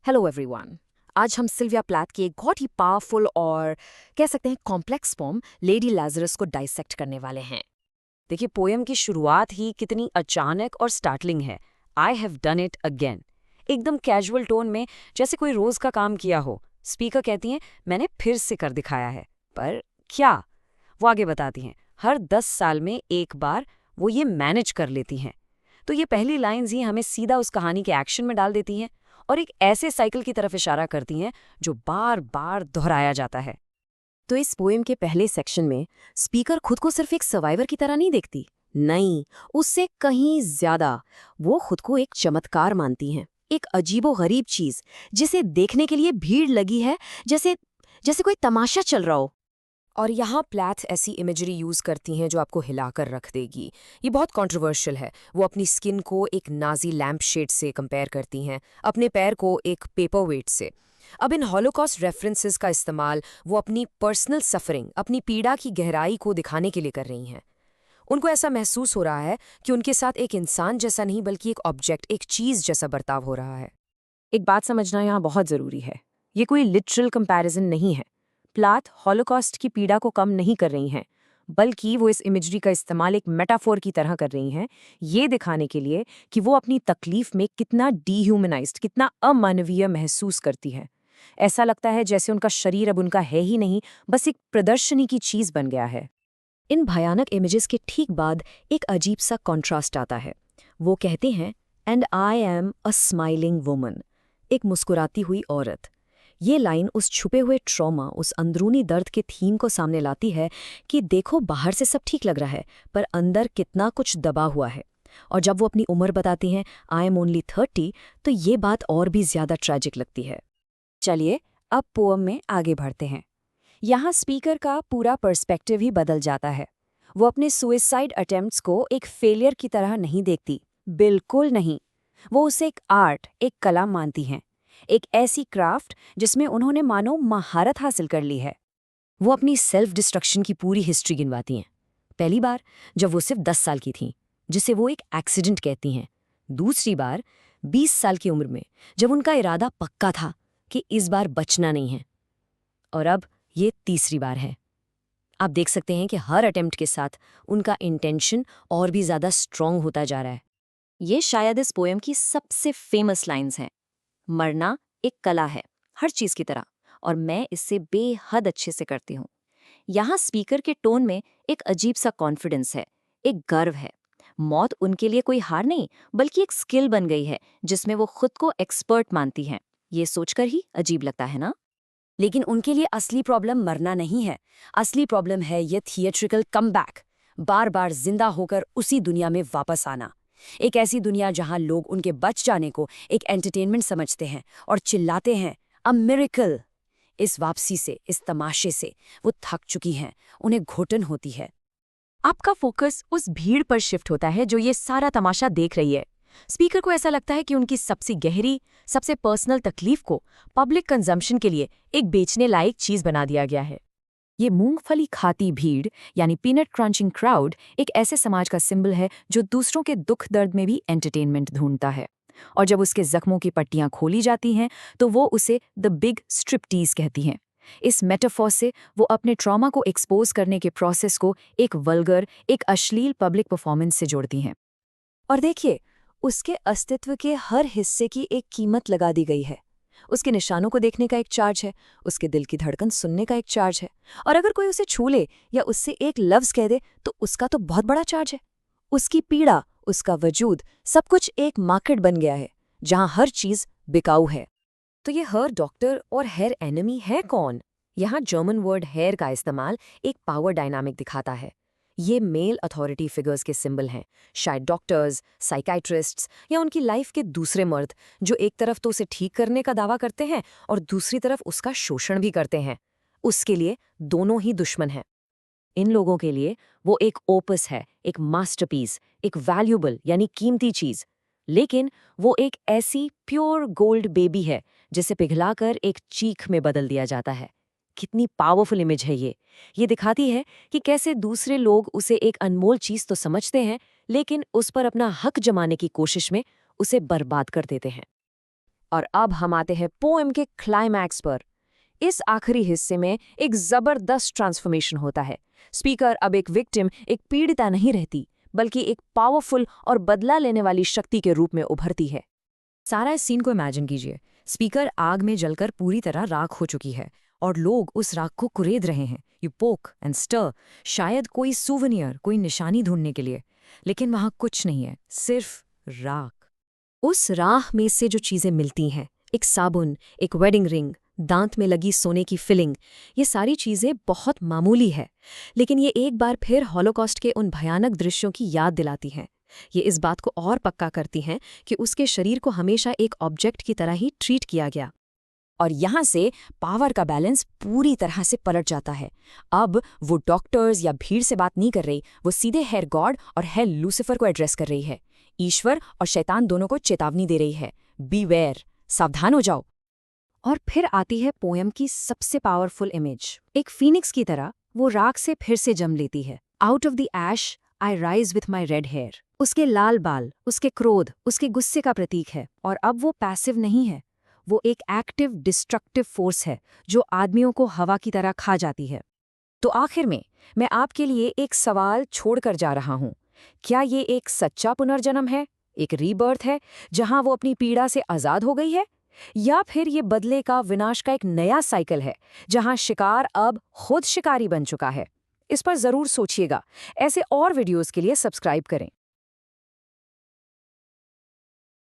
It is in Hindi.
Hello everyone. आज हम सिल्विया प्लैथ की एक बहुत ही पावरफुल और कह सकते हैं कॉम्प्लेक्स पोम लेडी लाजरस को डाइसेक्ट करने वाले हैं। देखिए, पोयम की शुरुआत ही कितनी अचानक और स्टार्टलिंग है। I have done it again, एकदम कैजुअल टोन में, जैसे कोई रोज का काम किया हो। स्पीकर कहती हैं, मैंने फिर से कर दिखाया है। पर क्या? वो आगे बताती हैं, हर 10 साल में एक बार वो ये मैनेज कर लेती हैं। तो ये पहली लाइंस ही हमें सीधा उस कहानी के एक्शन में डाल देती हैं और एक ऐसे साइकिल की तरफ इशारा करती हैं जो बार बार दोहराया जाता है। तो इस पोएम के पहले सेक्शन में स्पीकर खुद को सिर्फ एक सर्वाइवर की तरह नहीं देखती। नहीं, उससे कहीं ज्यादा वो खुद को एक चमत्कार मानती हैं, एक अजीबो-गरीब चीज जिसे देखने के लिए भीड़ लगी है, जैसे जैसे कोई तमाशा चल रहा हो। और यहाँ प्लैथ ऐसी इमेजरी यूज करती हैं जो आपको हिलाकर रख देगी। ये बहुत कंट्रोवर्शियल है। वो अपनी स्किन को एक नाजी लैम्प शेड से कंपेयर करती हैं, अपने पैर को एक पेपर वेट से। अब इन हॉलोकॉस्ट रेफरेंसेस का इस्तेमाल वो अपनी पर्सनल सफरिंग, अपनी पीड़ा की गहराई को दिखाने के लिए कर रही हैं। उनको ऐसा महसूस हो रहा है कि उनके साथ एक इंसान जैसा नहीं बल्कि एक ऑब्जेक्ट, एक चीज जैसा बर्ताव हो रहा है। एक बात समझना यहाँ बहुत जरूरी है, ये कोई लिटरल कंपैरिजन नहीं है। प्लाथ हॉलोकॉस्ट की पीड़ा को कम नहीं कर रही हैं, बल्कि वो इस इमेजरी का इस्तेमाल एक मेटाफोर की तरह कर रही हैं, ये दिखाने के लिए कि वो अपनी तकलीफ में कितना डीह्यूमनाइज्ड, कितना अमानवीय महसूस करती है। ऐसा लगता है जैसे उनका शरीर अब उनका है ही नहीं, बस एक प्रदर्शनी की चीज बन गया है। इन भयानक इमेजेस के ठीक बाद एक अजीब सा कॉन्ट्रास्ट आता है। वो कहते हैं, and I am a smiling woman, एक मुस्कुराती हुई औरत। ये लाइन उस छुपे हुए ट्रॉमा, उस अंदरूनी दर्द के थीम को सामने लाती है कि देखो बाहर से सब ठीक लग रहा है पर अंदर कितना कुछ दबा हुआ है। और जब वो अपनी उम्र बताती हैं, आई एम ओनली 30, तो ये बात और भी ज्यादा ट्रैजिक लगती है। चलिए अब पोअम में आगे बढ़ते हैं। यहाँ स्पीकर का पूरा पर्सपेक्टिव ही बदल जाता है। वो अपने सुइसाइड अटेम्प्ट्स को एक फेलियर की तरह नहीं देखती, बिल्कुल नहीं। वो उसे एक आर्ट, एक कला मानती हैं, एक ऐसी क्राफ्ट जिसमें उन्होंने मानो महारत हासिल कर ली है। वो अपनी सेल्फ डिस्ट्रक्शन की पूरी हिस्ट्री गिनवाती हैं। पहली बार जब वो सिर्फ 10 साल की थीं, जिसे वो एक एक्सीडेंट कहती हैं। दूसरी बार 20 साल की उम्र में, जब उनका इरादा पक्का था कि इस बार बचना नहीं है। और अब ये तीसरी बार है। आप देख सकते हैं कि हर अटेम्प्ट के साथ उनका इंटेंशन और भी ज़्यादा स्ट्रॉन्ग होता जा रहा है। ये शायद इस पोएम की सबसे फेमस लाइंस हैं। मरना एक कला है, हर चीज की तरह, और मैं इससे बेहद अच्छे से करती हूँ। यहाँ स्पीकर के टोन में एक अजीब सा कॉन्फिडेंस है, एक गर्व है। मौत उनके लिए कोई हार नहीं, बल्कि एक स्किल बन गई है जिसमें वो खुद को एक्सपर्ट मानती हैं। ये सोचकर ही अजीब लगता है ना? लेकिन उनके लिए असली प्रॉब्लम मरना नहीं है। असली प्रॉब्लम है ये थिएट्रिकल कमबैक, बार बार जिंदा होकर उसी दुनिया में वापस आना। एक ऐसी दुनिया जहां लोग उनके बच जाने को एक एंटरटेनमेंट समझते हैं और चिल्लाते हैं, अ मिरेकल। इस वापसी से, इस तमाशे से वो थक चुकी हैं, उन्हें घुटन होती है। आपका फोकस उस भीड़ पर शिफ्ट होता है जो ये सारा तमाशा देख रही है। स्पीकर को ऐसा लगता है कि उनकी सबसे गहरी, सबसे पर्सनल तकलीफ को पब्लिक कंजम्पशन के लिए एक बेचने लायक चीज बना दिया गया है। ये मूंगफली खाती भीड़, यानी पीनट क्रंचिंग क्राउड, एक ऐसे समाज का सिंबल है जो दूसरों के दुख दर्द में भी एंटरटेनमेंट ढूंढता है। और जब उसके जख्मों की पट्टियां खोली जाती हैं तो वो उसे द बिग स्ट्रिप्टीज कहती हैं। इस मेटाफॉर से वो अपने ट्रॉमा को एक्सपोज करने के प्रोसेस को एक वल्गर, एक अश्लील पब्लिक परफॉर्मेंस से जोड़ती हैं। और देखिए, उसके अस्तित्व के हर हिस्से की एक कीमत लगा दी गई है। उसके निशानों को देखने का एक चार्ज है, उसके दिल की धड़कन सुनने का एक चार्ज है, और अगर कोई उसे छू ले या उससे एक लफ्ज कह दे तो उसका तो बहुत बड़ा चार्ज है। उसकी पीड़ा, उसका वजूद, सब कुछ एक मार्केट बन गया है जहां हर चीज बिकाऊ है। तो ये हर डॉक्टर और हेयर एनिमी है कौन? यहाँ जर्मन वर्ड हेयर का इस्तेमाल एक पावर डायनामिक दिखाता है। ये मेल अथॉरिटी फिगर्स के सिंबल हैं, शायद डॉक्टर्स, साइकाइट्रिस्ट्स या उनकी लाइफ के दूसरे मर्द, जो एक तरफ तो उसे ठीक करने का दावा करते हैं और दूसरी तरफ उसका शोषण भी करते हैं। उसके लिए दोनों ही दुश्मन हैं। इन लोगों के लिए वो एक ओपस है, एक मास्टरपीस, एक वैल्यूबल यानी कीमती चीज। लेकिन वो एक ऐसी प्योर गोल्ड बेबी है जिसे पिघलाकर एक चीख में बदल दिया जाता है। कितनी पावरफुल इमेज है ये। ये दिखाती है कि कैसे दूसरे लोग उसे एक अनमोल चीज तो समझते हैं, लेकिन उस पर अपना हक जमाने की कोशिश में उसे बर्बाद कर देते हैं। और अब हम आते हैं पोएम के क्लाइमैक्स पर। इस आखिरी हिस्से में एक जबरदस्त ट्रांसफॉर्मेशन होता है। स्पीकर अब एक विक्टिम, एक पीड़िता नहीं रहती, बल्कि एक पावरफुल और बदला लेने वाली शक्ति के रूप में उभरती है। सारा इस सीन को इमेजिन कीजिए। स्पीकर आग में जलकर पूरी तरह राख हो चुकी है और लोग उस राख को कुरेद रहे हैं। यू पोक एंड स्टर, शायद कोई सूवेनियर, कोई निशानी ढूंढने के लिए, लेकिन वहां कुछ नहीं है, सिर्फ राख। उस राह में से जो चीजें मिलती हैं, एक साबुन, एक वेडिंग रिंग, दांत में लगी सोने की फिलिंग, ये सारी चीजें बहुत मामूली है, लेकिन ये एक बार फिर हॉलोकॉस्ट के उन भयानक दृश्यों की याद दिलाती हैं। ये इस बात को और पक्का करती हैं कि उसके शरीर को हमेशा एक ऑब्जेक्ट की तरह ही ट्रीट किया गया। और यहाँ से पावर का बैलेंस पूरी तरह से पलट जाता है। अब वो डॉक्टर्स या भीड़ से बात नहीं कर रही, वो सीधे हेर गॉड और हेर लूसिफर को एड्रेस कर रही है। ईश्वर और शैतान दोनों को चेतावनी दे रही है, बीवेयर, सावधान हो जाओ। और फिर आती है पोएम की सबसे पावरफुल इमेज। एक फीनिक्स की तरह वो राख से फिर से जम लेती है। Out of the ash I rise with my red hair. उसके लाल बाल, उसके क्रोध, उसके गुस्से का प्रतीक है। और अब वो पैसिव नहीं है, वो एक एक्टिव डिस्ट्रक्टिव फोर्स है जो आदमियों को हवा की तरह खा जाती है। तो आखिर में मैं आपके लिए एक सवाल छोड़कर जा रहा हूं। क्या ये एक सच्चा पुनर्जन्म है, एक रीबर्थ है जहां वो अपनी पीड़ा से आजाद हो गई है, या फिर ये बदले का, विनाश का एक नया साइकिल है जहां शिकार अब खुद शिकारी बन चुका है? इस पर जरूर सोचिएगा। ऐसे और वीडियोस के लिए सब्सक्राइब करें।